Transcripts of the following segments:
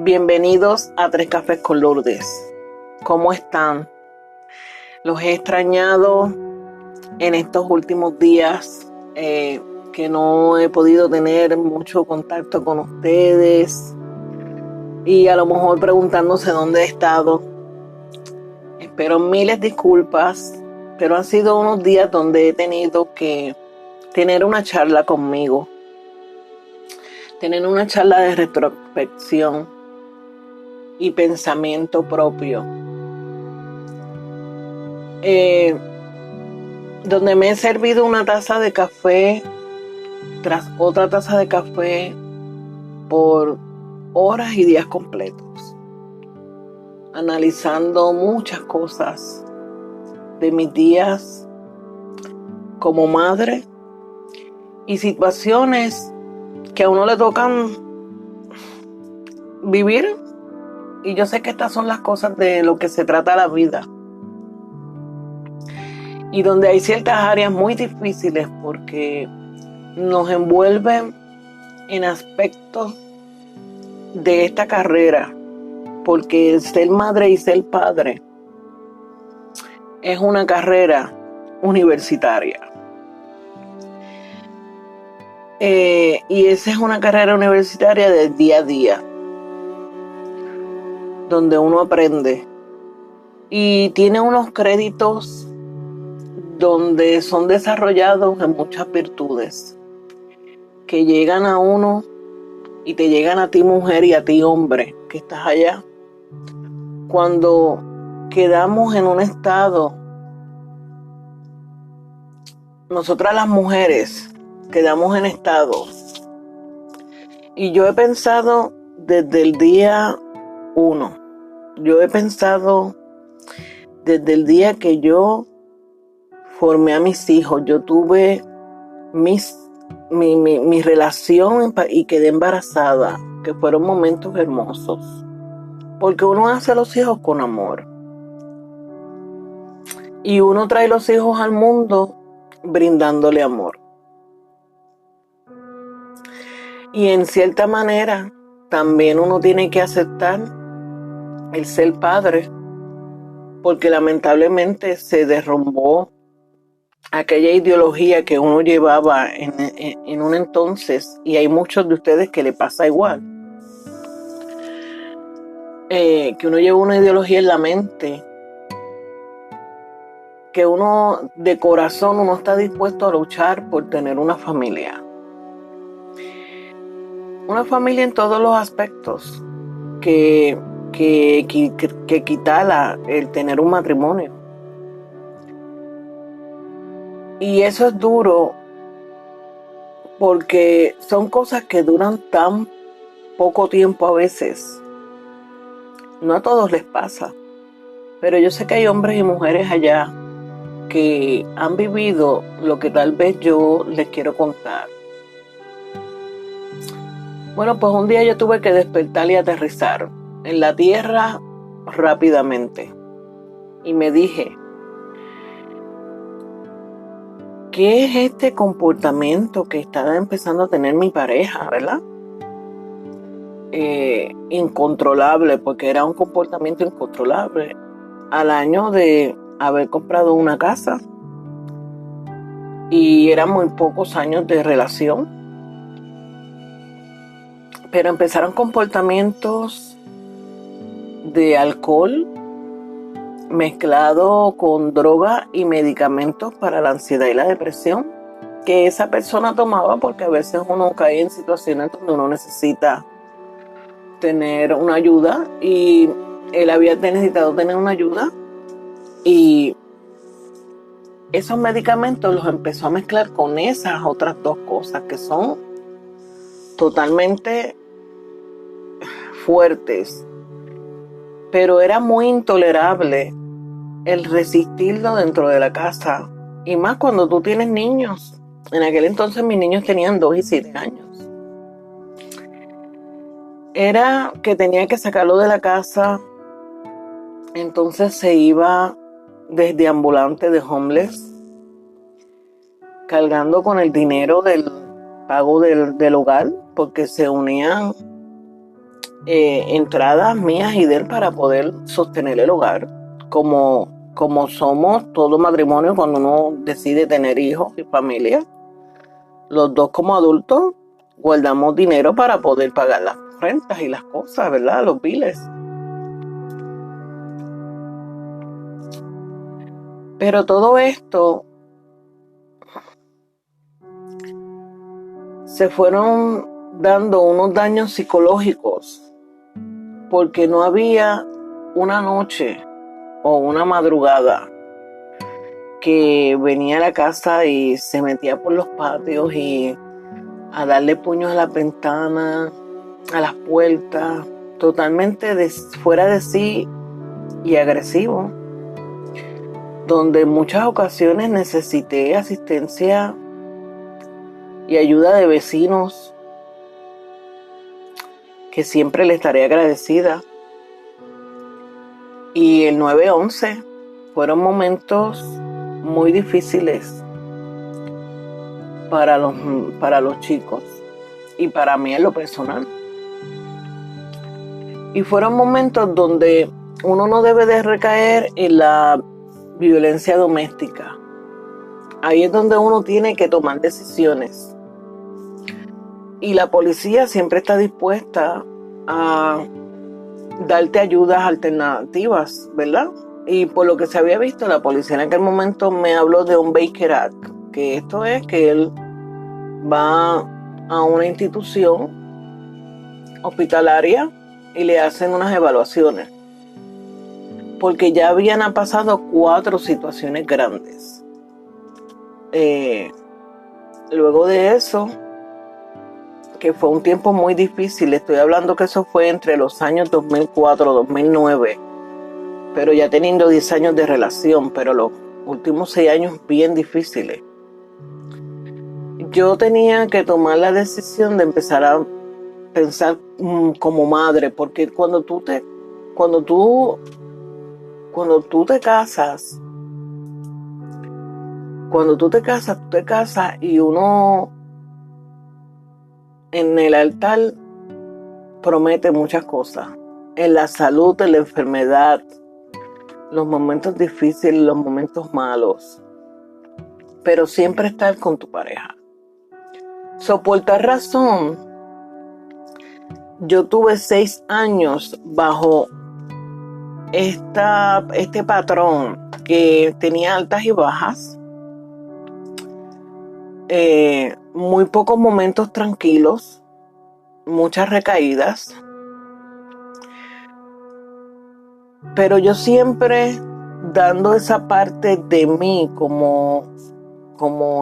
Bienvenidos a Tres Cafés con Lourdes. ¿Cómo están? Los he extrañado en estos últimos días que no he podido tener mucho contacto con ustedes y a lo mejor preguntándose dónde he estado. Espero miles disculpas, pero han sido unos días donde he tenido que tener una charla conmigo, tener una charla de retrospección y pensamiento propio, donde me he servido una taza de café tras otra taza de café por horas y días completos, analizando muchas cosas de mis días como madre y situaciones que a uno le tocan vivir. Y yo sé que estas son las cosas de lo que se trata la vida. Y donde hay ciertas áreas muy difíciles porque nos envuelven en aspectos de esta carrera. Porque ser madre y ser padre es una carrera universitaria. Y esa es una carrera universitaria del día a día, donde uno aprende y tiene unos créditos donde son desarrollados en muchas virtudes que llegan a uno y te llegan a ti mujer y a ti hombre que estás allá cuando quedamos en un estado. Nosotras las mujeres quedamos en estado, y yo he pensado desde el día 1, yo he pensado desde el día que yo formé a mis hijos, yo tuve mi relación y quedé embarazada, que fueron momentos hermosos, porque uno hace los hijos con amor y uno trae los hijos al mundo brindándole amor. Y en cierta manera también uno tiene que aceptar el ser padre, porque lamentablemente se derrumbó aquella ideología que uno llevaba en un entonces, y hay muchos de ustedes que le pasa igual, que uno lleva una ideología en la mente, que uno de corazón uno está dispuesto a luchar por tener una familia en todos los aspectos, que quitara el tener un matrimonio. Y eso es duro porque son cosas que duran tan poco tiempo a veces. No a todos les pasa, pero yo sé que hay hombres y mujeres allá que han vivido lo que tal vez yo les quiero contar. Bueno, pues un día yo tuve que despertar y aterrizar en la tierra rápidamente. Y me dije, ¿qué es este comportamiento que está empezando a tener mi pareja, verdad? Incontrolable, porque era un comportamiento incontrolable. Al año de haber comprado una casa, y eran muy pocos años de relación, pero empezaron comportamientos de alcohol mezclado con droga y medicamentos para la ansiedad y la depresión que esa persona tomaba, porque a veces uno cae en situaciones donde uno necesita tener una ayuda, y él había necesitado tener una ayuda, y esos medicamentos los empezó a mezclar con esas otras dos cosas que son totalmente fuertes, pero era muy intolerable el resistirlo dentro de la casa, y más cuando tú tienes niños. En aquel entonces mis niños tenían 2 y 7 años. Era que tenía que sacarlo de la casa, entonces se iba desde ambulante de homeless, cargando con el dinero del pago del hogar, porque se unían entradas mías y de él para poder sostener el hogar, como somos todo matrimonio cuando uno decide tener hijos y familia. Los dos como adultos guardamos dinero para poder pagar las rentas y las cosas, ¿verdad? Los biles. Pero todo esto se fueron dando unos daños psicológicos porque no había una noche o una madrugada que venía a la casa y se metía por los patios y a darle puños a las ventanas, a las puertas, totalmente fuera de sí y agresivo, donde en muchas ocasiones necesité asistencia y ayuda de vecinos, que siempre le estaré agradecida. Y el 9/11 fueron momentos muy difíciles para los chicos y para mí en lo personal. Y fueron momentos donde uno no debe de recaer en la violencia doméstica. Ahí es donde uno tiene que tomar decisiones. Y la policía siempre está dispuesta a darte ayudas alternativas, ¿verdad? Y por lo que se había visto, la policía en aquel momento me habló de un Baker Act, que esto es que él va a una institución hospitalaria y le hacen unas evaluaciones, porque ya habían pasado 4 situaciones grandes. Luego de eso, que fue un tiempo muy difícil, estoy hablando que eso fue entre los años 2004 2009, pero ya teniendo 10 años de relación, pero los últimos 6 años bien difíciles. Yo tenía que tomar la decisión de empezar a pensar como madre, porque cuando tú te casas, tú te casas y uno en el altar promete muchas cosas. En la salud, en la enfermedad, los momentos difíciles, los momentos malos. Pero siempre estar con tu pareja. Por tal razón, yo tuve 6 años bajo este patrón que tenía altas y bajas. Muy pocos momentos tranquilos, muchas recaídas, pero yo siempre dando esa parte de mí como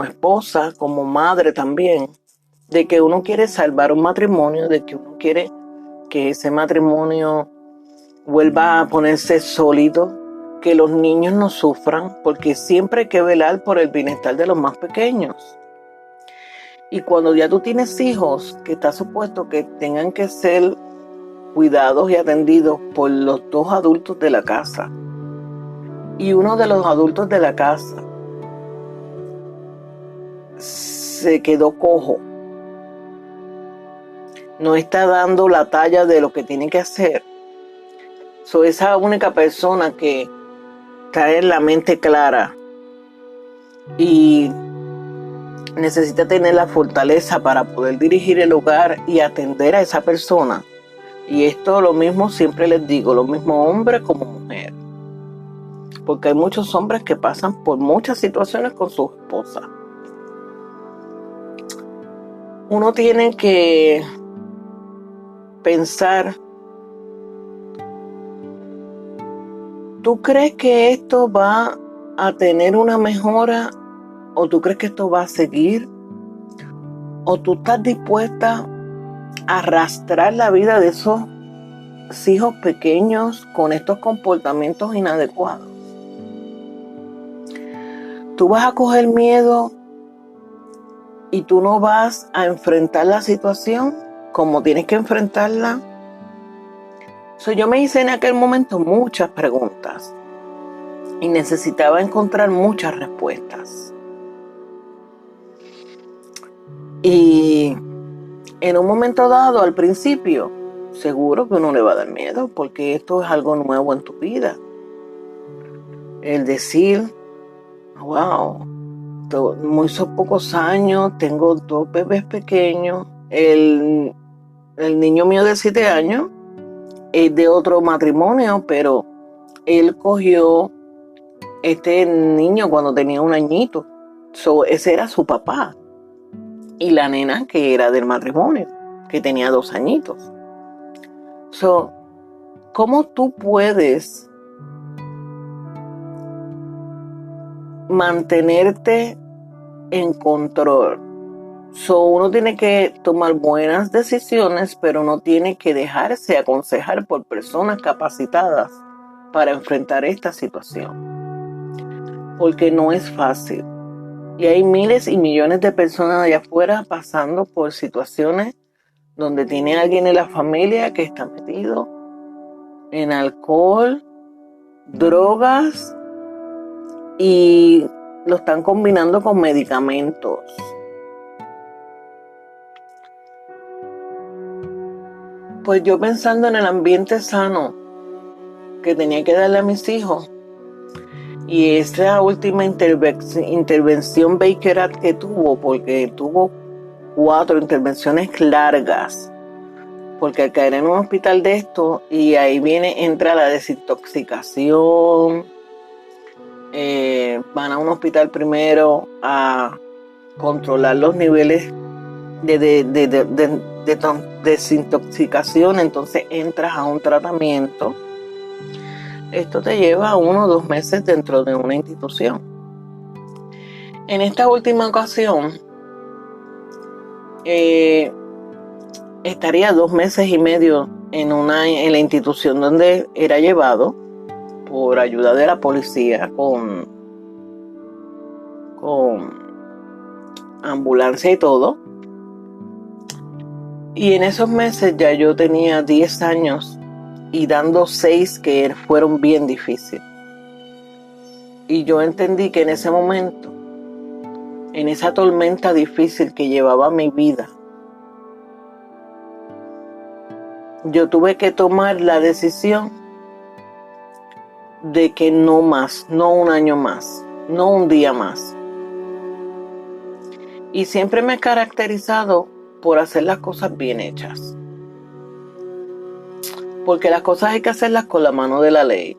esposa, como madre también, de que uno quiere salvar un matrimonio, de que uno quiere que ese matrimonio vuelva a ponerse sólido, que los niños no sufran, porque siempre hay que velar por el bienestar de los más pequeños. Y cuando ya tú tienes hijos, que está supuesto que tengan que ser cuidados y atendidos por los 2 adultos de la casa, y uno de los adultos de la casa se quedó cojo, no está dando la talla de lo que tiene que hacer, soy esa única persona que trae la mente clara y necesita tener la fortaleza para poder dirigir el hogar y atender a esa persona. Y esto lo mismo siempre les digo, lo mismo hombre como mujer. Porque hay muchos hombres que pasan por muchas situaciones con su esposa. Uno tiene que pensar, ¿tú crees que esto va a tener una mejora? ¿O tú crees que esto va a seguir? ¿O tú estás dispuesta a arrastrar la vida de esos hijos pequeños con estos comportamientos inadecuados? Tú vas a coger miedo y tú no vas a enfrentar la situación como tienes que enfrentarla. Yo me hice en aquel momento muchas preguntas y necesitaba encontrar muchas respuestas. Y en un momento dado, al principio, seguro que uno le va a dar miedo, porque esto es algo nuevo en tu vida. El decir, wow, muy son pocos años, tengo 2 bebés pequeños, el niño mío de 7 años es de otro matrimonio, pero él cogió este niño cuando tenía 1 añito. Ese era su papá. Y la nena que era del matrimonio, que tenía 2 añitos. ¿Cómo tú puedes mantenerte en control? Uno tiene que tomar buenas decisiones, pero no tiene que dejarse aconsejar por personas capacitadas para enfrentar esta situación. Porque no es fácil. Y hay miles y millones de personas allá afuera pasando por situaciones donde tiene alguien en la familia que está metido en alcohol, drogas y lo están combinando con medicamentos. Pues yo pensando en el ambiente sano que tenía que darle a mis hijos y esa última intervención Baker Act que tuvo, porque tuvo 4 intervenciones largas, porque al caer en un hospital de esto, y ahí entra la desintoxicación, van a un hospital primero a controlar los niveles de desintoxicación, entonces entras a un tratamiento. Esto te lleva 1 o 2 meses dentro de una institución. En esta última ocasión, estaría 2 meses y medio en la institución donde era llevado por ayuda de la policía con ambulancia y todo. Y en esos meses ya yo tenía 10 años y dando 6 que fueron bien difíciles. Y yo entendí que en ese momento, en esa tormenta difícil que llevaba mi vida, yo tuve que tomar la decisión de que no más, no 1 año más, no 1 día más. Y siempre me he caracterizado por hacer las cosas bien hechas. Porque las cosas hay que hacerlas con la mano de la ley.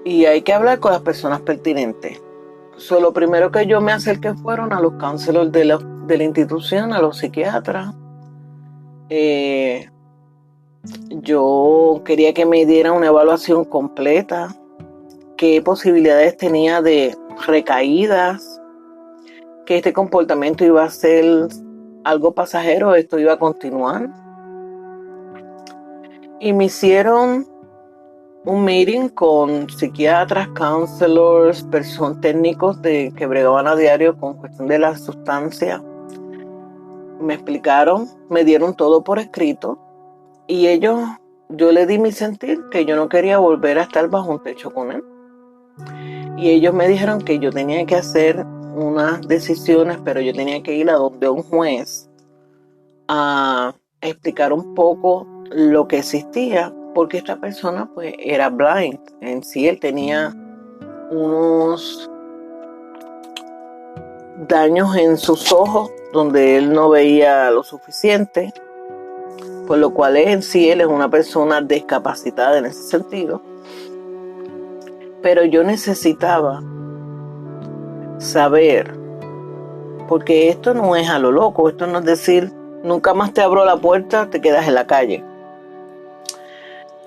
Y hay que hablar con las personas pertinentes. Lo primero que yo me acerqué fueron a los counselors de la institución, a los psiquiatras. Yo quería que me dieran una evaluación completa, qué posibilidades tenía de recaídas, que este comportamiento iba a ser algo pasajero, esto iba a continuar. Y me hicieron un meeting con psiquiatras, counselors, técnicos que bregaban a diario con cuestión de la sustancia. Me explicaron, me dieron todo por escrito y yo le di mi sentir que yo no quería volver a estar bajo un techo con él. Y ellos me dijeron que yo tenía que hacer unas decisiones, pero yo tenía que ir a donde un juez a explicar un poco lo que existía, porque esta persona pues era blind. En sí él tenía unos daños en sus ojos donde él no veía lo suficiente, por lo cual en sí él es una persona discapacitada en ese sentido. Pero yo necesitaba saber, porque esto no es a lo loco, esto no es decir, nunca más te abro la puerta, te quedas en la calle.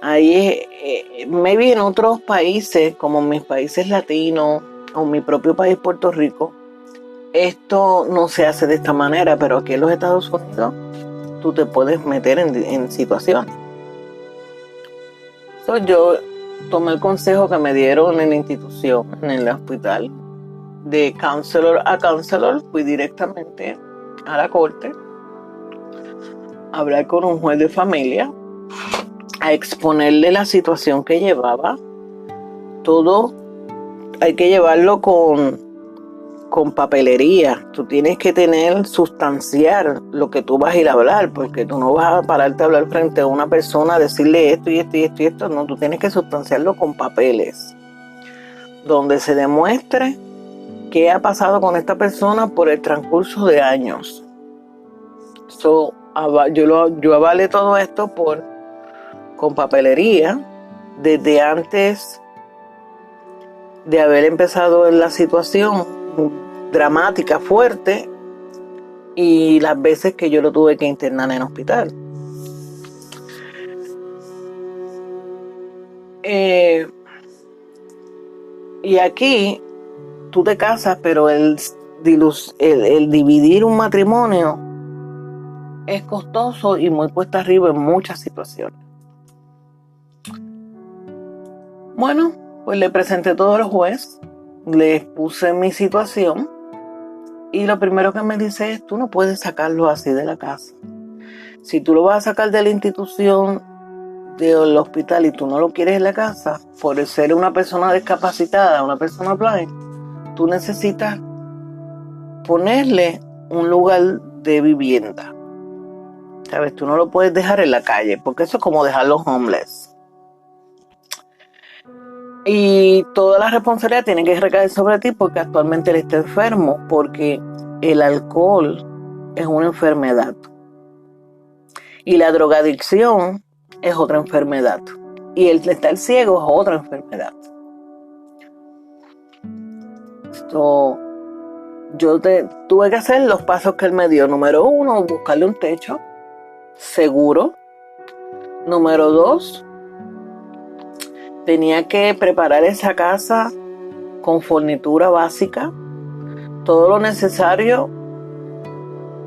Ahí, maybe en otros países, como mis países latinos o mi propio país, Puerto Rico, esto no se hace de esta manera, pero aquí en los Estados Unidos tú te puedes meter en situaciones. Yo tomé el consejo que me dieron en la institución, en el hospital, de counselor a counselor, fui directamente a la corte a hablar con un juez de familia, a exponerle la situación que llevaba. Todo hay que llevarlo con con papelería. Tú tienes que tener, sustanciar lo que tú vas a ir a hablar, porque tú no vas a pararte a hablar frente a una persona, decirle esto y esto y esto y esto. No, tú tienes que sustanciarlo con papeles, donde se demuestre qué ha pasado con esta persona por el transcurso de años. Yo avalé todo esto con papelería desde antes de haber empezado en la situación dramática, fuerte, y las veces que yo lo tuve que internar en hospital. Y aquí tú te casas, pero el dividir un matrimonio es costoso y muy cuesta arriba en muchas situaciones. Bueno, pues le presenté todo al juez, le expuse mi situación y lo primero que me dice es: tú no puedes sacarlo así de la casa. Si tú lo vas a sacar de la institución del hospital y tú no lo quieres en la casa, por ser una persona discapacitada, una persona blind, tú necesitas ponerle un lugar de vivienda. ¿Sabes? Tú no lo puedes dejar en la calle, porque eso es como dejar los homeless. Y toda la responsabilidad tiene que recaer sobre ti, porque actualmente él está enfermo, porque el alcohol es una enfermedad. Y la drogadicción es otra enfermedad. Y el estar ciego es otra enfermedad. Yo tuve que hacer los pasos que él me dio. Número 1, buscarle un techo seguro. Número 2, tenía que preparar esa casa con fornitura básica, todo lo necesario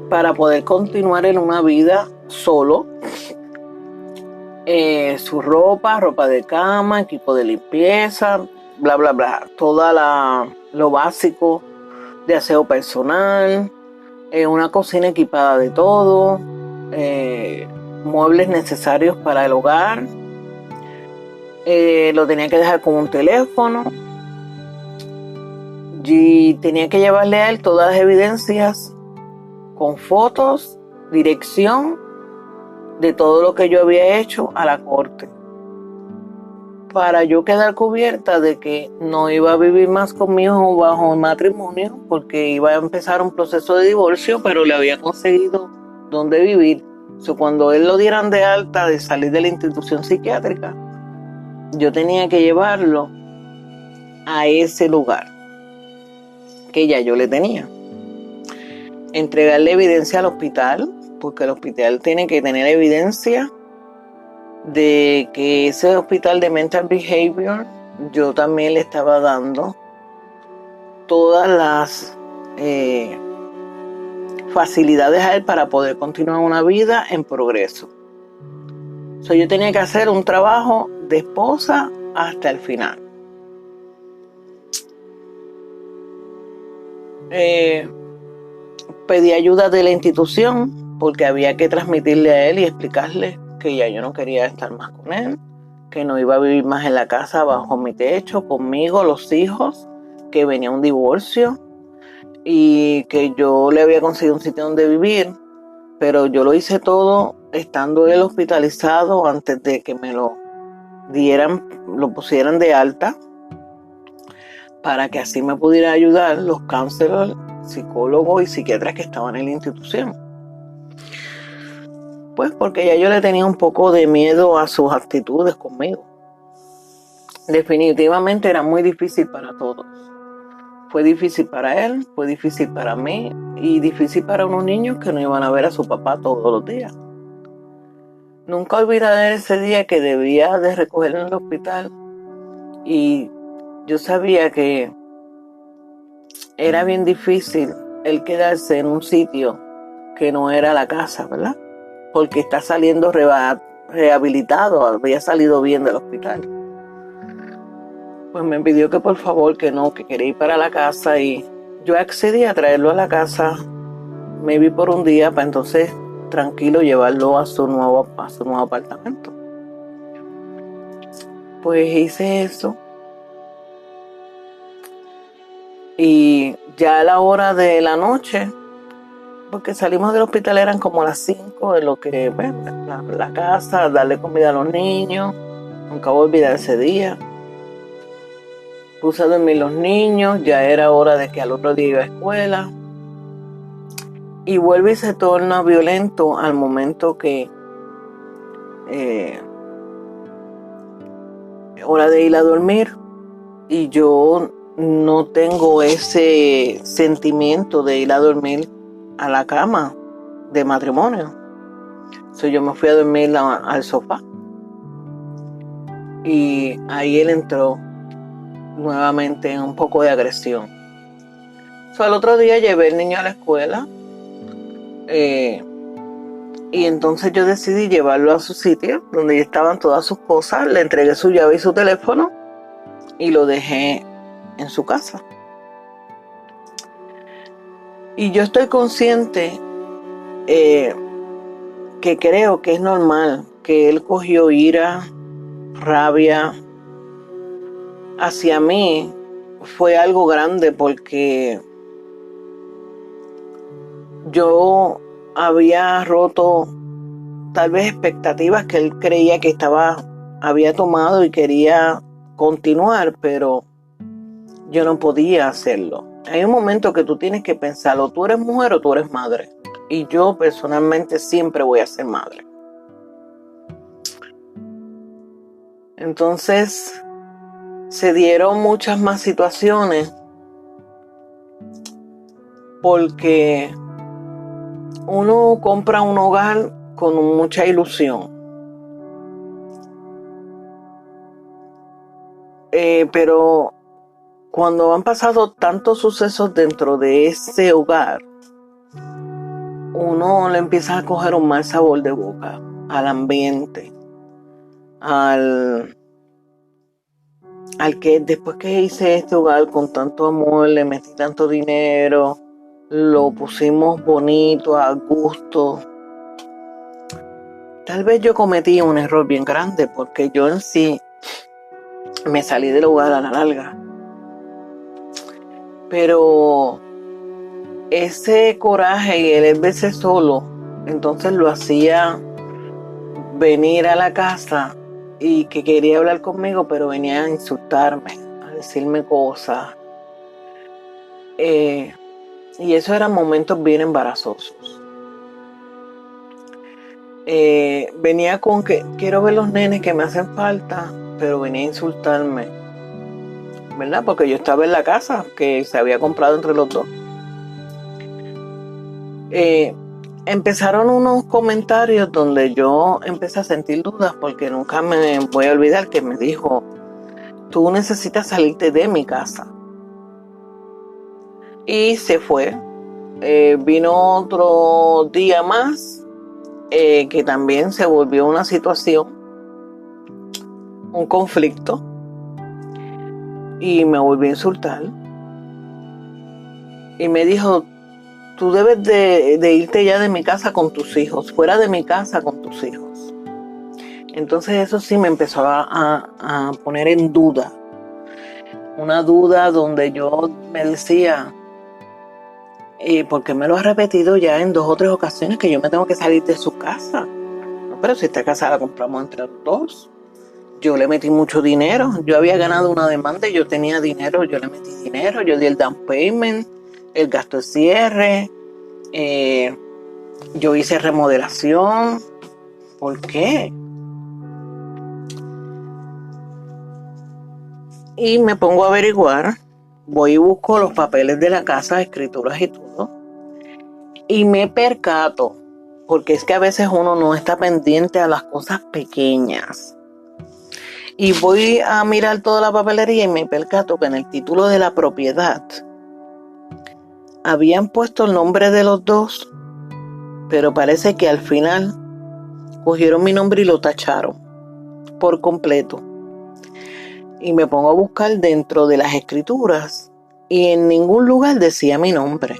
para poder continuar en una vida solo. Su ropa de cama, equipo de limpieza, bla, bla, bla. Lo básico de aseo personal, una cocina equipada de todo, muebles necesarios para el hogar. Lo tenía que dejar con un teléfono y tenía que llevarle a él todas las evidencias con fotos, dirección de todo lo que yo había hecho a la corte, para yo quedar cubierta de que no iba a vivir más conmigo bajo el matrimonio, porque iba a empezar un proceso de divorcio, pero le había conseguido dónde vivir. Cuando él lo dieran de alta de salir de la institución psiquiátrica, yo tenía que llevarlo a ese lugar que ya yo le tenía. Entregarle evidencia al hospital, porque el hospital tiene que tener evidencia de que ese hospital de mental behavior, yo también le estaba dando todas las facilidades a él para poder continuar una vida en progreso. Yo tenía que hacer un trabajo de esposa hasta el final. Pedí ayuda de la institución, porque había que transmitirle a él y explicarle que ya yo no quería estar más con él, que no iba a vivir más en la casa bajo mi techo, conmigo, los hijos, que venía un divorcio y que yo le había conseguido un sitio donde vivir, pero yo lo hice todo estando él hospitalizado antes de que me lo pusieran de alta, para que así me pudiera ayudar los counselors, psicólogos y psiquiatras que estaban en la institución. Pues porque ya yo le tenía un poco de miedo a sus actitudes conmigo. Definitivamente era muy difícil para todos. Fue difícil para él, fue difícil para mí y difícil para unos niños que no iban a ver a su papá todos los días. Nunca olvidaré ese día que debía de recogerlo en el hospital, y yo sabía que era bien difícil el quedarse en un sitio que no era la casa, ¿verdad? Porque está saliendo rehabilitado, había salido bien del hospital. Pues me pidió que por favor, que no, que quería ir para la casa, y yo accedí a traerlo a la casa, maybe por un día, para entonces tranquilo llevarlo a su nuevo apartamento. Pues hice eso. Y ya a la hora de la noche, porque salimos del hospital eran como las 5, de lo que, bueno, la casa, darle comida a los niños. Nunca voy a olvidar ese día. Puse a dormir los niños, ya era hora de que al otro día iba a escuela. Y vuelve y se torna violento al momento que hora de ir a dormir. Y yo no tengo ese sentimiento de ir a dormir a la cama de matrimonio. Entonces yo me fui a dormir al sofá. Y ahí él entró nuevamente en un poco de agresión. Al otro día llevé el niño a la escuela y entonces yo decidí llevarlo a su sitio donde ya estaban todas sus cosas. Le entregué su llave y su teléfono y lo dejé en su casa. Y yo estoy consciente que creo que es normal que él cogió ira, rabia hacia mí. Fue algo grande porque yo había roto tal vez expectativas que él creía que había tomado y quería continuar, pero yo no podía hacerlo. Hay un momento que tú tienes que pensarlo, tú eres mujer o tú eres madre. Y yo personalmente siempre voy a ser madre. Entonces se dieron muchas más situaciones porque uno compra un hogar con mucha ilusión. Pero cuando han pasado tantos sucesos dentro de ese hogar, uno le empieza a coger un mal sabor de boca al ambiente, al que después que hice este hogar con tanto amor, le metí tanto dinero, lo pusimos bonito, a gusto. Tal vez yo cometí un error bien grande porque yo en sí me salí del hogar a la larga. Pero ese coraje y el verse solo, entonces lo hacía venir a la casa y que quería hablar conmigo, pero venía a insultarme, a decirme cosas. Y esos eran momentos bien embarazosos. Venía con que quiero ver los nenes que me hacen falta, pero venía a insultarme, ¿verdad? Porque yo estaba en la casa que se había comprado entre los dos. Empezaron unos comentarios donde yo empecé a sentir dudas porque nunca me voy a olvidar que me dijo, tú necesitas salirte de mi casa. Y se fue. Vino otro día más que también se volvió una situación, un conflicto, y me volvió a insultar. Y me dijo, tú debes de irte ya de mi casa con tus hijos, fuera de mi casa con tus hijos. Entonces eso sí me empezó a poner en duda. Una duda donde yo me decía, ¿por qué me lo ha repetido ya en 2 o 3 ocasiones que yo me tengo que salir de su casa? No, pero si esta casa la compramos entre los dos. Yo le metí mucho dinero. Yo había ganado una demanda y yo tenía dinero. Yo le metí dinero. Yo di el down payment, el gasto de cierre. Yo hice remodelación. ¿Por qué? Y me pongo a averiguar. Voy y busco los papeles de la casa, escrituras y todo. Y me percato, porque es que a veces uno no está pendiente a las cosas pequeñas. Y voy a mirar toda la papelería y me percato que en el título de la propiedad habían puesto el nombre de los dos, pero parece que al final cogieron mi nombre y lo tacharon por completo. Y me pongo a buscar dentro de las escrituras y en ningún lugar decía mi nombre.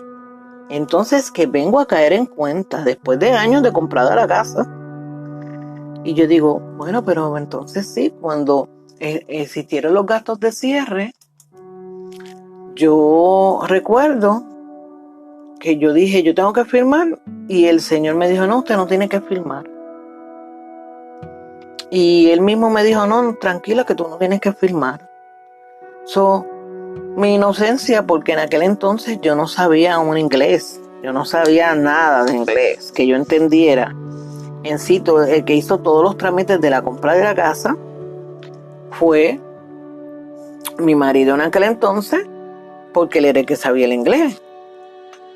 Entonces que vengo a caer en cuenta después de años de comprada la casa. Y yo digo, bueno, pero entonces sí, cuando existieron los gastos de cierre, yo recuerdo que yo dije, yo tengo que firmar, y el señor me dijo, no, usted no tiene que firmar. Y él mismo me dijo, no, tranquila, que tú no tienes que firmar. Mi inocencia, porque en aquel entonces yo no sabía un inglés, yo no sabía nada de inglés, que yo entendiera. En sí, el que hizo todos los trámites de la compra de la casa fue mi marido en aquel entonces, porque él era el que sabía el inglés.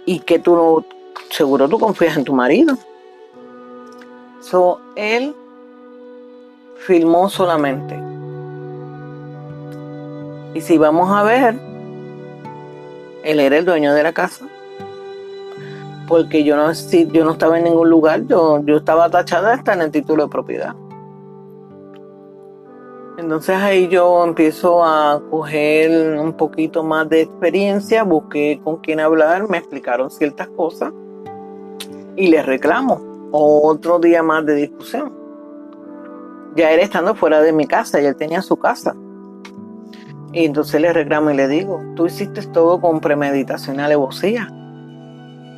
Y que tú no, seguro tú confías en tu marido. Él firmó solamente. Y si vamos a ver, él era el dueño de la casa. Porque yo no estaba en ningún lugar, yo estaba tachada hasta en el título de propiedad. Entonces ahí yo empiezo a coger un poquito más de experiencia, busqué con quién hablar, me explicaron ciertas cosas y les reclamo. Otro día más de discusión. Ya él estando fuera de mi casa, ya él tenía su casa. Y entonces le reclamo y le digo, tú hiciste todo con premeditación y alevosía.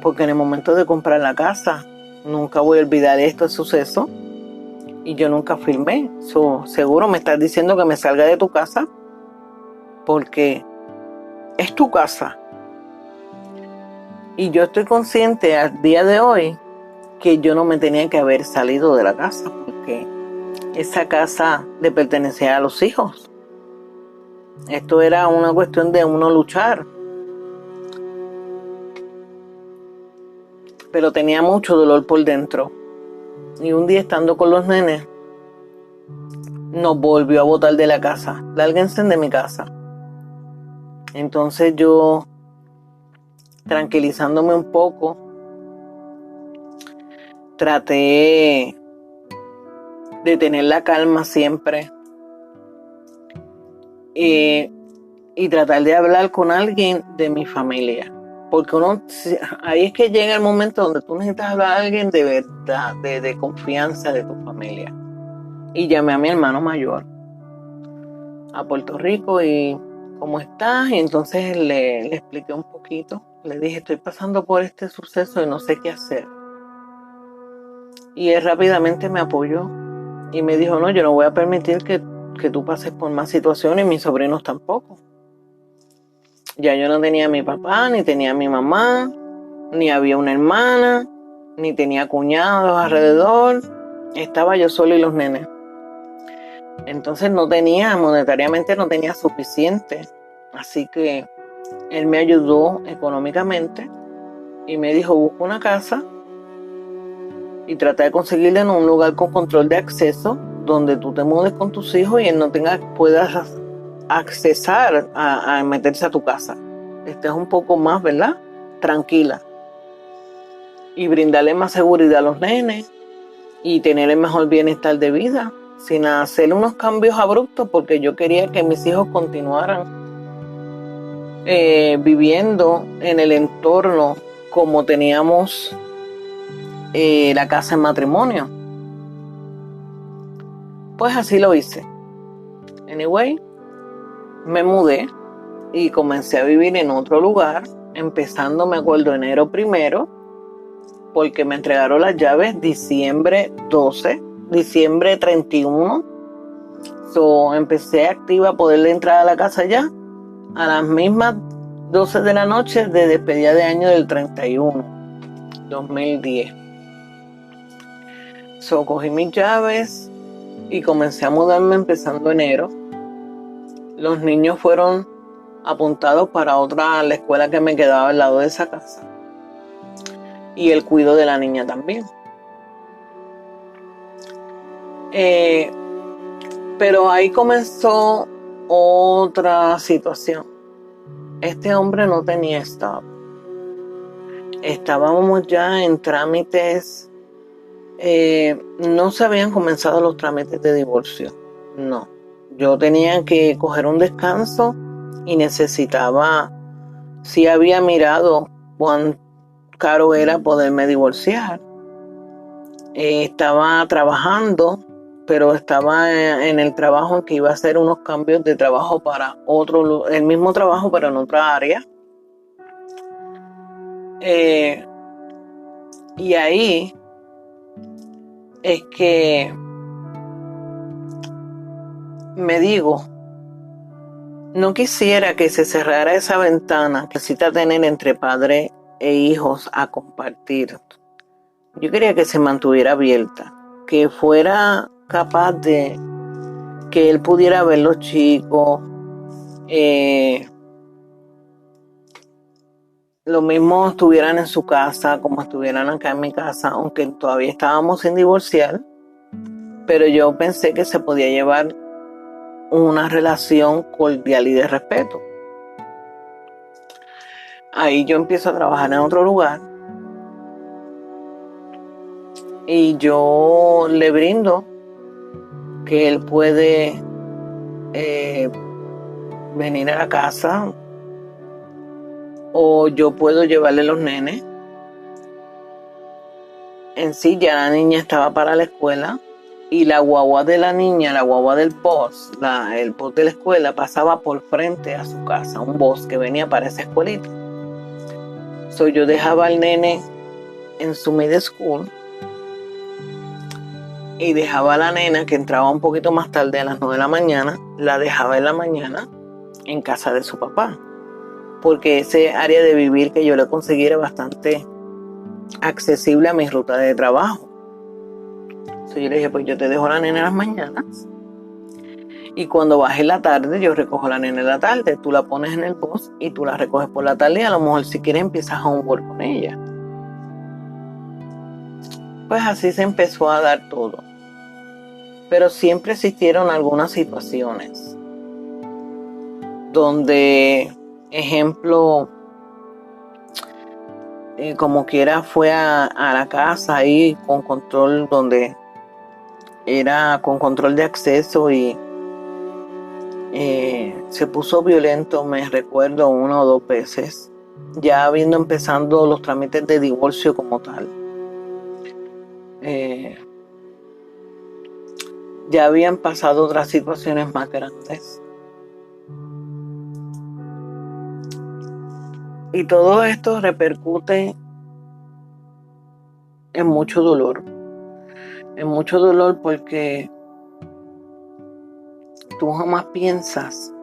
Porque en el momento de comprar la casa, nunca voy a olvidar este suceso. Y yo nunca firmé. Seguro me estás diciendo que me salga de tu casa porque es tu casa. Y yo estoy consciente al día de hoy que yo no me tenía que haber salido de la casa porque esa casa le pertenecía a los hijos. Esto era una cuestión de uno luchar. Pero tenía mucho dolor por dentro. Y un día estando con los nenes, nos volvió a botar de la casa. Lárguense de mi casa. Entonces yo, tranquilizándome un poco, traté de tener la calma siempre y tratar de hablar con alguien de mi familia. Porque ahí es que llega el momento donde tú necesitas hablar a alguien de verdad, de confianza de tu familia. Y llamé a mi hermano mayor a Puerto Rico y ¿cómo estás? Y entonces le expliqué un poquito. Le dije, estoy pasando por este suceso y no sé qué hacer. Y él rápidamente me apoyó y me dijo, no, yo no voy a permitir que tú pases por más situaciones y mis sobrinos tampoco. Ya yo no tenía a mi papá, ni tenía a mi mamá, ni había una hermana, ni tenía cuñados alrededor. Estaba yo solo y los nenes. Entonces monetariamente no tenía suficiente. Así que él me ayudó económicamente y me dijo, busca una casa y trata de conseguirle en un lugar con control de acceso donde tú te mudes con tus hijos y él no puedas accesar a meterse a tu casa. Estés un poco más, ¿verdad? Tranquila. Y brindarle más seguridad a los nenes y tener el mejor bienestar de vida, sin hacer unos cambios abruptos, porque yo quería que mis hijos continuaran viviendo en el entorno como teníamos la casa en matrimonio. Pues así lo hice. Anyway, me mudé y comencé a vivir en otro lugar, empezando, me acuerdo, enero 1, porque me entregaron las llaves diciembre 12, diciembre 31. Empecé activa a poderle entrar a la casa ya a las mismas 12 de la noche de despedida de año del 31, 2010. Cogí mis llaves y comencé a mudarme empezando enero. Los niños fueron apuntados para la escuela que me quedaba al lado de esa casa. Y el cuidado de la niña también. Pero ahí comenzó otra situación. Este hombre no tenía stop. Estábamos ya en trámites. No se habían comenzado los trámites de divorcio. No. Yo tenía que coger un descanso y necesitaba, sí había mirado cuán caro era poderme divorciar. Estaba trabajando pero estaba en el trabajo en que iba a hacer unos cambios de trabajo para el mismo trabajo pero en otra área. Y ahí es que me digo, no quisiera que se cerrara esa ventana que necesita tener entre padre e hijos a compartir. Yo quería que se mantuviera abierta, que fuera capaz de que él pudiera ver los chicos, lo mismo estuvieran en su casa como estuvieran acá en mi casa, aunque todavía estábamos sin divorciar, pero yo pensé que se podía llevar una relación cordial y de respeto. Ahí yo empiezo a trabajar en otro lugar y yo le brindo que él puede venir a la casa o yo puedo llevarle los nenes. En sí ya la niña estaba para la escuela y la guagua de la niña, la guagua del boss, el boss de la escuela pasaba por frente a su casa, un boss que venía para esa escuelita. Yo dejaba al nene en su middle school y dejaba a la nena que entraba un poquito más tarde a las 9 de la mañana, la dejaba en la mañana en casa de su papá, porque ese área de vivir que yo le conseguí era bastante accesible a mi ruta de trabajo. Yo le dije, pues yo te dejo a la nena en las mañanas y cuando baje la tarde yo recojo a la nena en la tarde, tú la pones en el bus y tú la recoges por la tarde y a lo mejor si quieres empiezas homework con ella. Pues así se empezó a dar todo. Pero siempre existieron algunas situaciones donde, ejemplo, como quiera fue a la casa ahí con control, donde era con control de acceso y se puso violento, me recuerdo 1 o 2 veces, ya habiendo empezando los trámites de divorcio como tal. Ya habían pasado otras situaciones más grandes. Y todo esto repercute en mucho dolor. En mucho dolor porque tú jamás piensas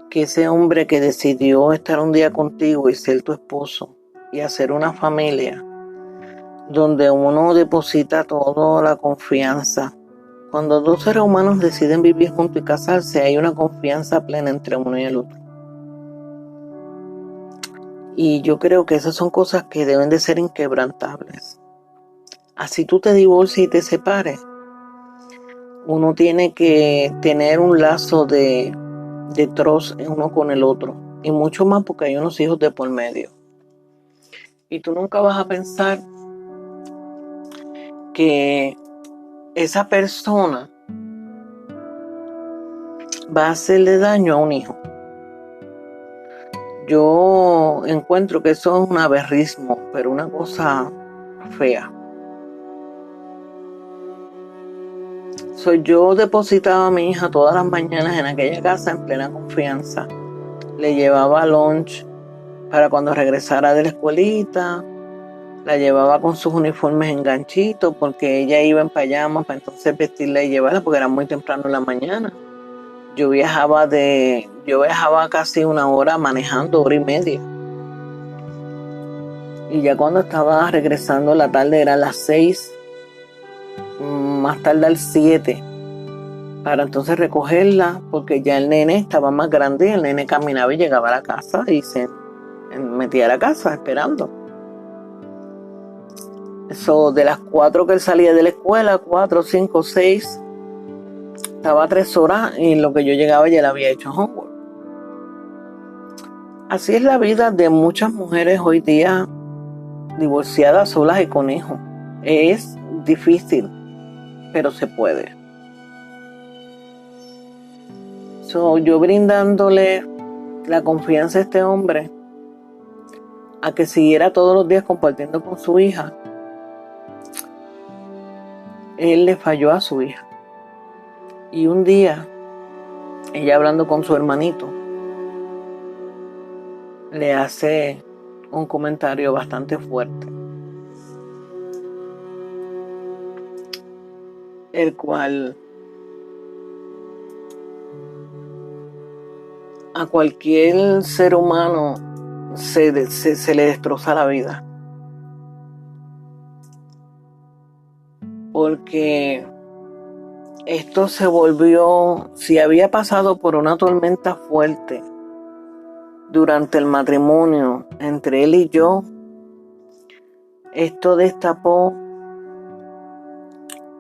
que ese hombre que decidió estar un día contigo y ser tu esposo y hacer una familia donde uno deposita toda la confianza. Cuando 2 seres humanos deciden vivir juntos y casarse, hay una confianza plena entre uno y el otro. Y yo creo que esas son cosas que deben de ser inquebrantables. Así tú te divorcies y te separes, uno tiene que tener un lazo de trust uno con el otro. Y mucho más porque hay unos hijos de por medio. Y tú nunca vas a pensar que esa persona va a hacerle daño a un hijo. Yo encuentro que eso es un aberrismo, pero una cosa fea. Yo depositaba a mi hija todas las mañanas en aquella casa en plena confianza. Le llevaba lunch para cuando regresara de la escuelita. La llevaba con sus uniformes en ganchito porque ella iba en pijama para entonces vestirla y llevarla porque era muy temprano en la mañana. Yo viajaba casi 1 hora manejando, 1 hora y media. Y ya cuando estaba regresando la tarde era las 6, más tarde al 7, para entonces recogerla porque ya el nene estaba más grande y el nene caminaba y llegaba a la casa y se metía a la casa esperando. Eso de las 4 que él salía de la escuela, 4, 5, 6, estaba 3 horas y en lo que yo llegaba ya le había hecho homework. Así es la vida de muchas mujeres hoy día divorciadas, solas y con hijos. Es difícil, pero se puede. Yo brindándole la confianza a este hombre a que siguiera todos los días compartiendo con su hija. él le falló a su hija. Y un día, ella hablando con su hermanito, le hace un comentario bastante fuerte, el cual a cualquier ser humano se le destroza la vida. Porque esto se volvió, si había pasado por una tormenta fuerte durante el matrimonio entre él y yo, esto destapó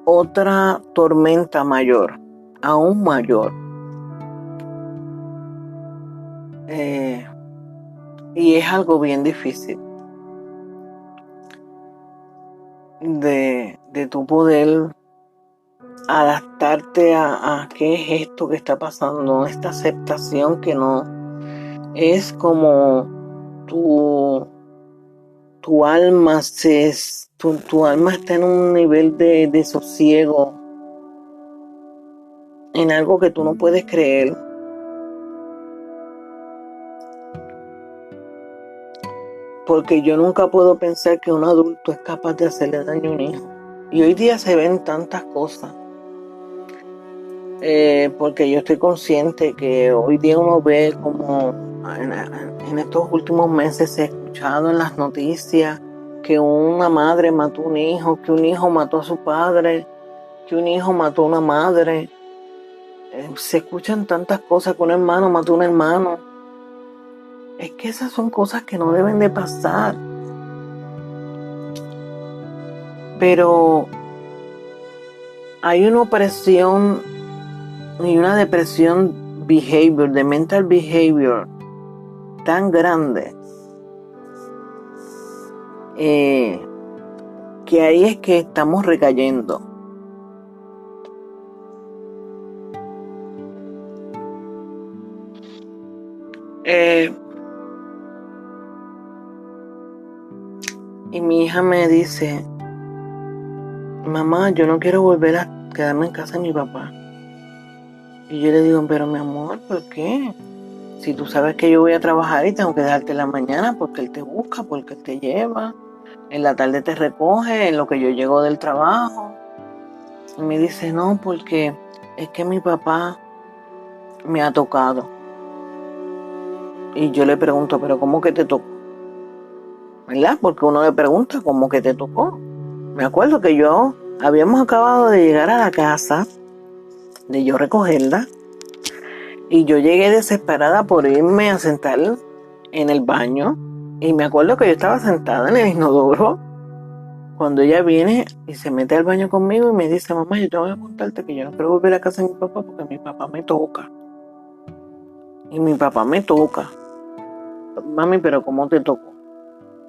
otra tormenta mayor, aún mayor. Y es algo bien difícil de tu poder adaptarte a qué es esto que está pasando, esta aceptación que no es como tu alma tu alma está en un nivel de sosiego, en algo que tú no puedes creer. Porque yo nunca puedo pensar que un adulto es capaz de hacerle daño a un hijo. Y hoy día se ven tantas cosas. Porque yo estoy consciente que hoy día uno ve como en estos últimos meses se ha escuchado en las noticias que una madre mató a un hijo, que un hijo mató a su padre, que un hijo mató a una madre. Se escuchan tantas cosas, que un hermano mató a un hermano. Es que esas son cosas que no deben de pasar. Pero hay una opresión y una depresión de mental behavior tan grande que ahí es que estamos recayendo. Y mi hija me dice, mamá, yo no quiero volver a quedarme en casa de mi papá. Y yo le digo, pero mi amor, ¿por qué? Si tú sabes que yo voy a trabajar y tengo que dejarte en la mañana porque él te busca, porque él te lleva, en la tarde te recoge, en lo que yo llego del trabajo. Y me dice, no, porque es que mi papá me ha tocado. Y yo le pregunto, pero ¿cómo que te tocó? ¿Verdad? Porque uno le pregunta, ¿cómo que te tocó? Me acuerdo que habíamos acabado de llegar a la casa, de yo recogerla, y yo llegué desesperada por irme a sentar en el baño. Y me acuerdo que yo estaba sentada en el inodoro cuando ella viene y se mete al baño conmigo y me dice, mamá, yo tengo que contarte que yo no quiero volver a casa de mi papá porque mi papá me toca. Y mi papá me toca. Mami, pero ¿cómo te tocó?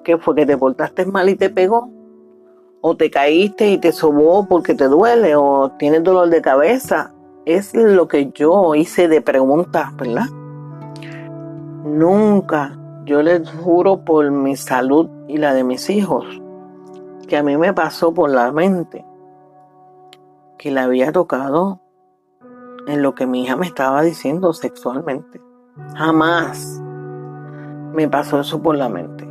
¿Qué fue? ¿Que te portaste mal y te pegó? ¿O te caíste y te sobó porque te duele? ¿O tienes dolor de cabeza? Es lo que yo hice de preguntas, ¿verdad? Nunca, yo les juro por mi salud y la de mis hijos, que a mí me pasó por la mente que le había tocado en lo que mi hija me estaba diciendo sexualmente. Jamás me pasó eso por la mente.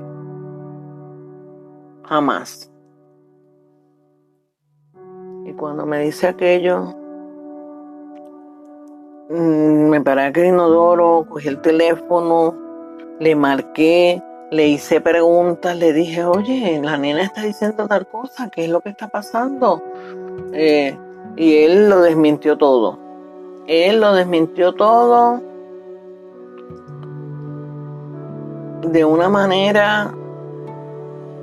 Jamás. Y cuando me dice aquello, me paré aquí en el inodoro, cogí el teléfono, le marqué, le hice preguntas, le dije, oye, la nena está diciendo tal cosa, ¿qué es lo que está pasando? Y él lo desmintió todo. Él lo desmintió todo de una manera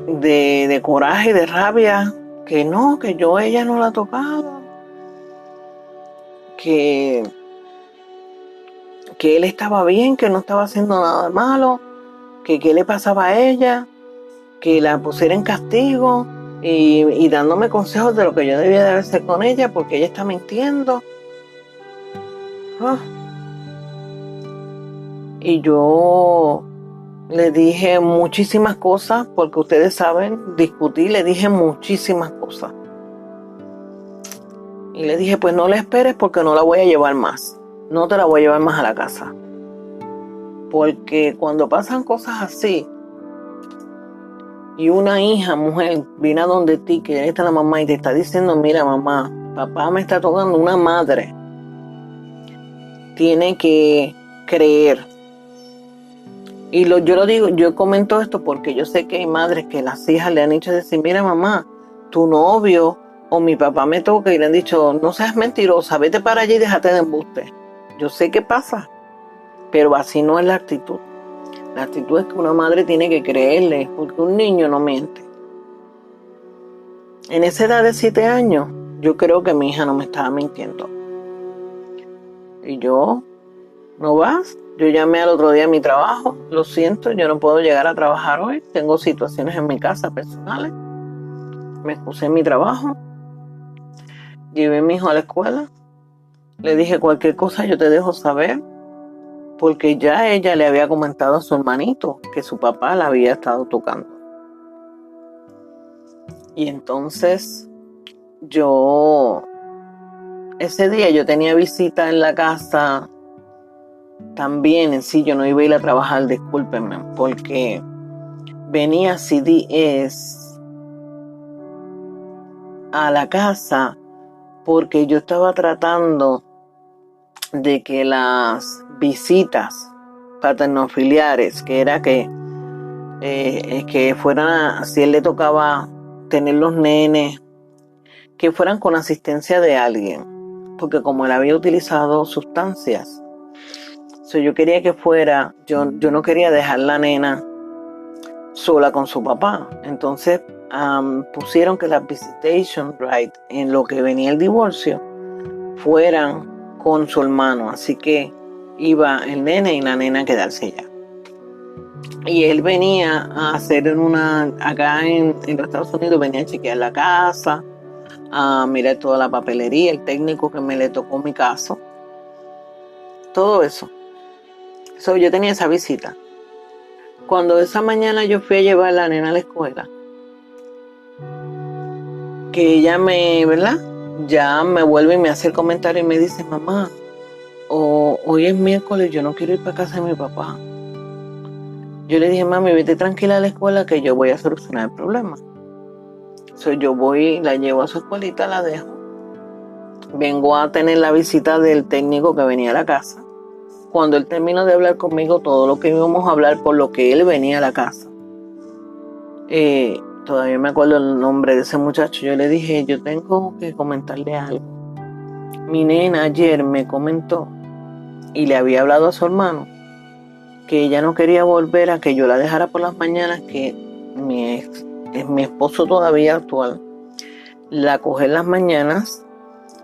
de coraje y de rabia, que no, que ella no la ha tocado, que él estaba bien, que no estaba haciendo nada malo, que qué le pasaba a ella, que la pusiera en castigo y dándome consejos de lo que yo debía de hacer con ella porque ella está mintiendo. Y yo le dije muchísimas cosas, porque ustedes saben, discutí, le dije muchísimas cosas. Y le dije, pues no la esperes porque no la voy a llevar más. No te la voy a llevar más a la casa. Porque cuando pasan cosas así, y una hija, mujer, viene a donde ti, que está la mamá, y te está diciendo, mira mamá, papá me está tocando, una madre tiene que creer. Y yo lo digo, yo comento esto porque yo sé que hay madres que las hijas le han dicho decir, mira mamá, tu novio o mi papá me toca, y le han dicho, no seas mentirosa, vete para allí y déjate de embuste. Yo sé qué pasa, pero así no es la actitud. La actitud es que una madre tiene que creerle, porque un niño no miente. En esa edad de 7 años, yo creo que mi hija no me estaba mintiendo. Y yo, ¿no vas? Yo llamé al otro día a mi trabajo, lo siento, yo no puedo llegar a trabajar hoy, tengo situaciones en mi casa personales. Me excusé en mi trabajo, llevé a mi hijo a la escuela, le dije cualquier cosa yo te dejo saber, porque ya ella le había comentado a su hermanito que su papá la había estado tocando. Y entonces ese día yo tenía visita en la casa también, en sí yo no iba a ir a trabajar, discúlpenme, porque venía CDS a la casa porque yo estaba tratando de que las visitas paternofiliares, que era que fueran, si él le tocaba tener los nenes, que fueran con asistencia de alguien, porque como él había utilizado sustancias, yo quería que fuera, yo no quería dejar la nena sola con su papá. Entonces pusieron que las visitation right en lo que venía el divorcio fueran con su hermano, así que iba el nene y la nena a quedarse allá. Y él venía a hacer acá en los Estados Unidos, venía a chequear la casa, a mirar toda la papelería, el técnico que me le tocó mi caso, todo eso. Yo tenía esa visita. Cuando esa mañana yo fui a llevar a la nena a la escuela, que ella ¿verdad? Ya me vuelve y me hace el comentario y me dice, mamá, hoy es miércoles, yo no quiero ir para casa de mi papá. Yo le dije, mami, vete tranquila a la escuela que yo voy a solucionar el problema. Yo voy, la llevo a su escuelita, la dejo. Vengo a tener la visita del técnico que venía a la casa. Cuando él terminó de hablar conmigo, todo lo que íbamos a hablar por lo que él venía a la casa. Todavía me acuerdo el nombre de ese muchacho. Yo le dije, yo tengo que comentarle algo. Mi nena ayer me comentó y le había hablado a su hermano que ella no quería volver a que yo la dejara por las mañanas, que mi esposo todavía actual la coge en las mañanas,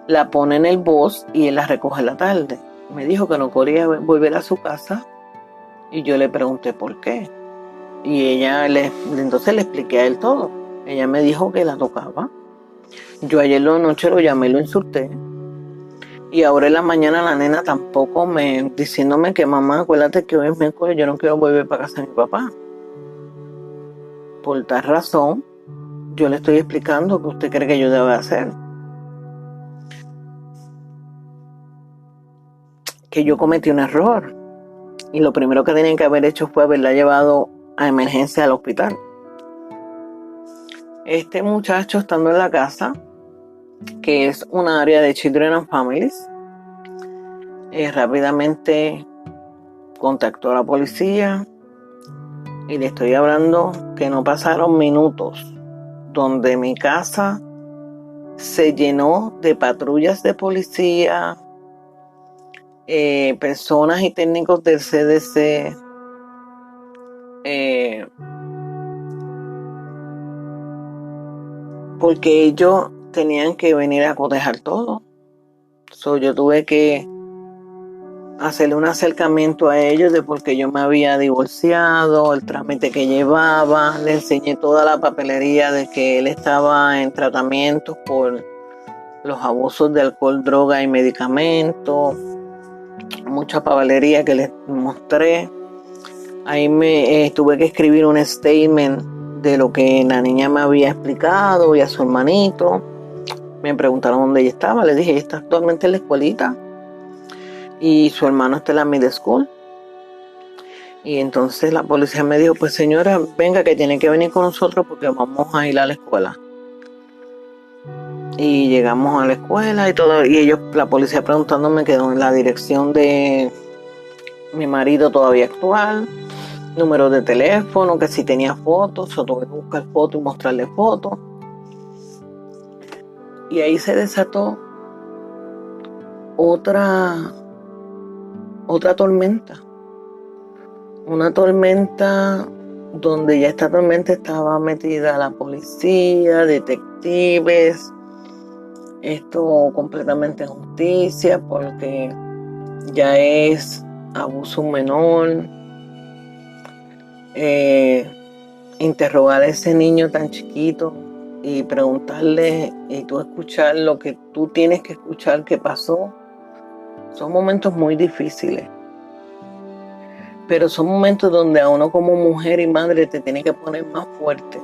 la pone en el bus y él la recoge en la tarde. Me dijo que no quería volver a su casa y yo le pregunté por qué. Y entonces le expliqué a él todo. Ella me dijo que la tocaba. Yo ayer la noche lo llamé y lo insulté. Y ahora en la mañana la nena tampoco diciéndome que mamá, acuérdate que hoy es miércoles, yo no quiero volver para casa de mi papá. Por tal razón, yo le estoy explicando qué usted cree que yo debo hacer. Que yo cometí un error. Y lo primero que tenían que haber hecho fue haberla llevado a emergencia al hospital. Este muchacho, estando en la casa, que es un área de Children and Families, rápidamente contactó a la policía y le estoy hablando que no pasaron minutos donde mi casa se llenó de patrullas de policía, personas y técnicos del CDC, porque ellos tenían que venir a cotejar todo. Yo tuve que hacerle un acercamiento a ellos de por qué yo me había divorciado, el trámite que llevaba, le enseñé toda la papelería de que él estaba en tratamientos por los abusos de alcohol, droga y medicamentos, mucha papelería que les mostré. Ahí tuve que escribir un statement de lo que la niña me había explicado y a su hermanito. Me preguntaron dónde ella estaba. Le dije, ella está actualmente en la escuelita y su hermano está en la middle school. Y entonces la policía me dijo, pues señora, venga que tiene que venir con nosotros porque vamos a ir a la escuela. Y llegamos a la escuela y todo, y ellos, la policía preguntándome que en la dirección de mi marido todavía actual, número de teléfono, que si tenía fotos, o tuve que buscar fotos y mostrarle fotos. Y ahí se desató otra tormenta. Una tormenta donde ya esta tormenta estaba metida la policía, detectives, esto completamente en justicia porque ya es abuso menor, interrogar a ese niño tan chiquito y preguntarle y tú escuchar lo que tú tienes que escuchar que pasó, son momentos muy difíciles. Pero son momentos donde a uno como mujer y madre te tiene que poner más fuerte.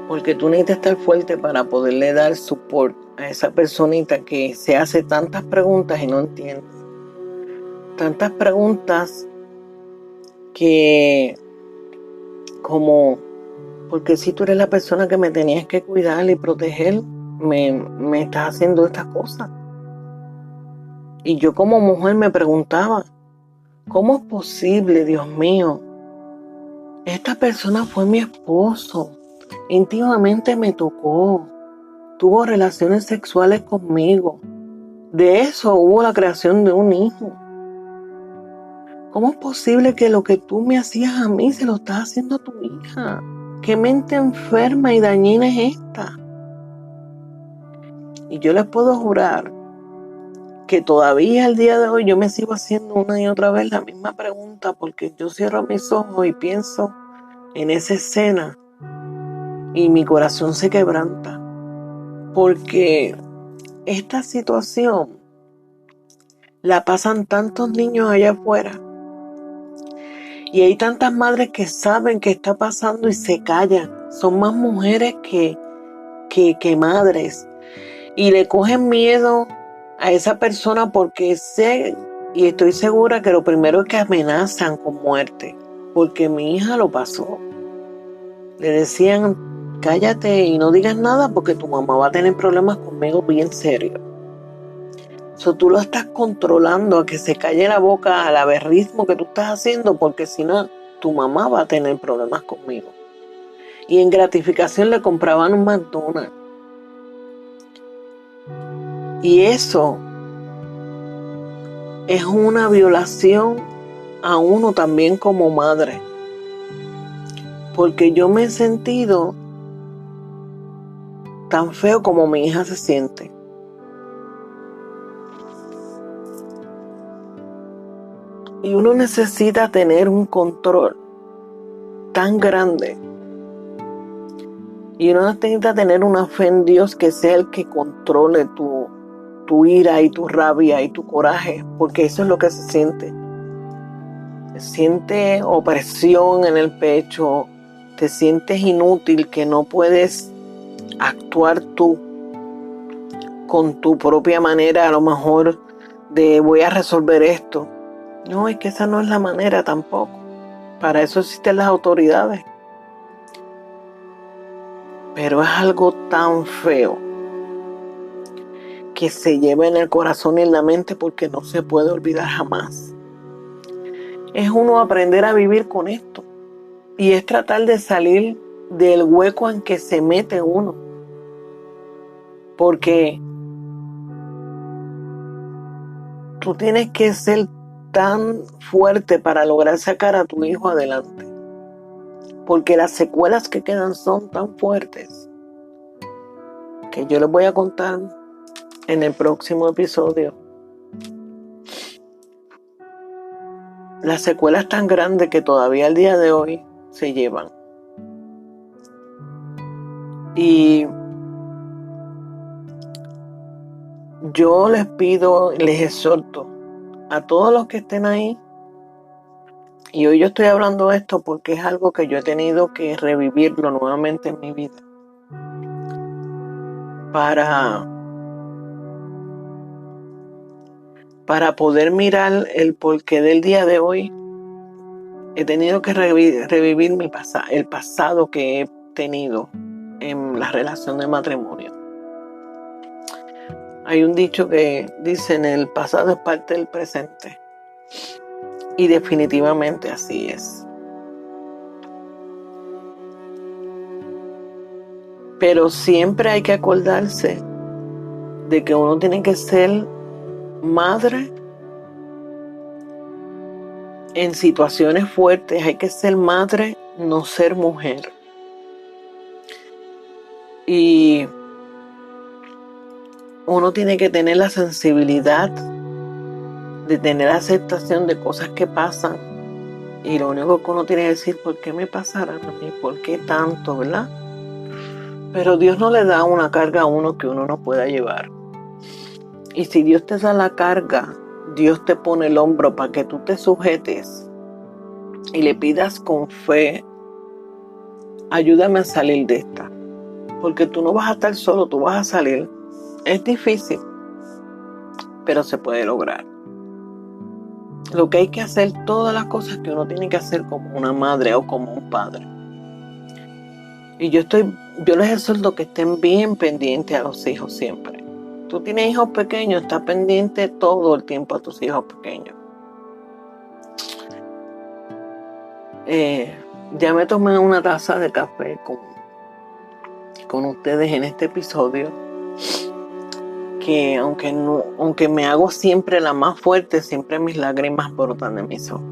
Porque tú necesitas estar fuerte para poderle dar support a esa personita que se hace tantas preguntas y no entiende. Tantas preguntas que como, porque si tú eres la persona que me tenías que cuidar y proteger, me estás haciendo estas cosas. Y yo como mujer me preguntaba, ¿cómo es posible, Dios mío? Esta persona fue mi esposo. Íntimamente me tocó, tuvo relaciones sexuales conmigo. De eso hubo la creación de un hijo. ¿Cómo es posible que lo que tú me hacías a mí se lo estás haciendo a tu hija? ¿Qué mente enferma y dañina es esta? Y yo les puedo jurar que todavía al día de hoy yo me sigo haciendo una y otra vez la misma pregunta porque yo cierro mis ojos y pienso en esa escena y mi corazón se quebranta. Porque esta situación la pasan tantos niños allá afuera. Y hay tantas madres que saben qué está pasando y se callan. Son más mujeres que madres. Y le cogen miedo a esa persona porque sé y estoy segura que lo primero es que amenazan con muerte. Porque mi hija lo pasó. Le decían, cállate y no digas nada porque tu mamá va a tener problemas conmigo bien serios. Tú lo estás controlando a que se calle la boca al aberrismo que tú estás haciendo porque si no, tu mamá va a tener problemas conmigo. Y en gratificación le compraban un McDonald's. Y eso es una violación a uno también como madre. Porque yo me he sentido tan feo como mi hija se siente. Y uno necesita tener un control tan grande. Y uno necesita tener una fe en Dios que sea el que controle tu ira y tu rabia y tu coraje, porque eso es lo que se siente. Se siente opresión en el pecho, te sientes inútil, que no puedes actuar tú con tu propia manera, a lo mejor de voy a resolver esto. No, es que esa no es la manera tampoco. Para eso existen las autoridades. Pero es algo tan feo que se lleva en el corazón y en la mente porque no se puede olvidar jamás. Es uno aprender a vivir con esto y es tratar de salir del hueco en que se mete uno. Porque tú tienes que ser tan fuerte para lograr sacar a tu hijo adelante. Porque las secuelas que quedan son tan fuertes que yo les voy a contar en el próximo episodio. Las secuelas tan grandes que todavía al día de hoy se llevan. Y yo les pido, les exhorto a todos los que estén ahí, y hoy yo estoy hablando de esto porque es algo que yo he tenido que revivirlo nuevamente en mi vida. para poder mirar el porqué del día de hoy, he tenido que revivir el pasado que he tenido en la relación de matrimonio. Hay un dicho que dice: el pasado es parte del presente. Y definitivamente así es. Pero siempre hay que acordarse de que uno tiene que ser madre en situaciones fuertes. Hay que ser madre, no ser mujer. Y uno tiene que tener la sensibilidad de tener aceptación de cosas que pasan. Y lo único que uno tiene que decir: ¿por qué me pasarán a mí? ¿Por qué tanto, verdad? Pero Dios no le da una carga a uno que uno no pueda llevar. Y si Dios te da la carga, Dios te pone el hombro para que tú te sujetes y le pidas con fe: ayúdame a salir de esta. Porque tú no vas a estar solo, tú vas a salir. Es difícil, pero se puede lograr. Lo que hay que hacer, todas las cosas que uno tiene que hacer como una madre o como un padre. Y yo les exhorto que estén bien pendientes a los hijos siempre. Tú tienes hijos pequeños, está pendiente todo el tiempo a tus hijos pequeños. Ya me tomé una taza de café con ustedes en este episodio, que aunque me hago siempre la más fuerte, siempre mis lágrimas brotan de mis ojos.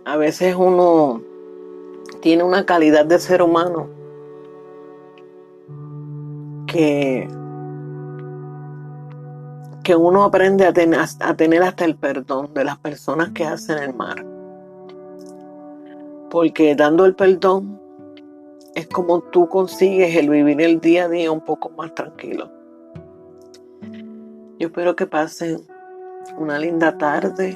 A veces uno tiene una calidad de ser humano que uno aprende a tener hasta el perdón de las personas que hacen el mal. Porque dando el perdón es como tú consigues el vivir el día a día un poco más tranquilo. Yo espero que pasen una linda tarde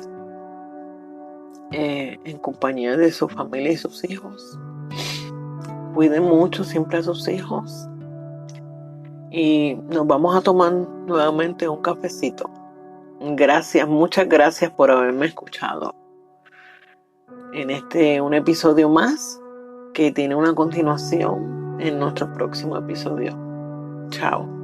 en compañía de su familia y sus hijos. Cuiden mucho siempre a sus hijos. Y nos vamos a tomar nuevamente un cafecito. Gracias, muchas gracias por haberme escuchado en un episodio más que tiene una continuación en nuestro próximo episodio. Chao.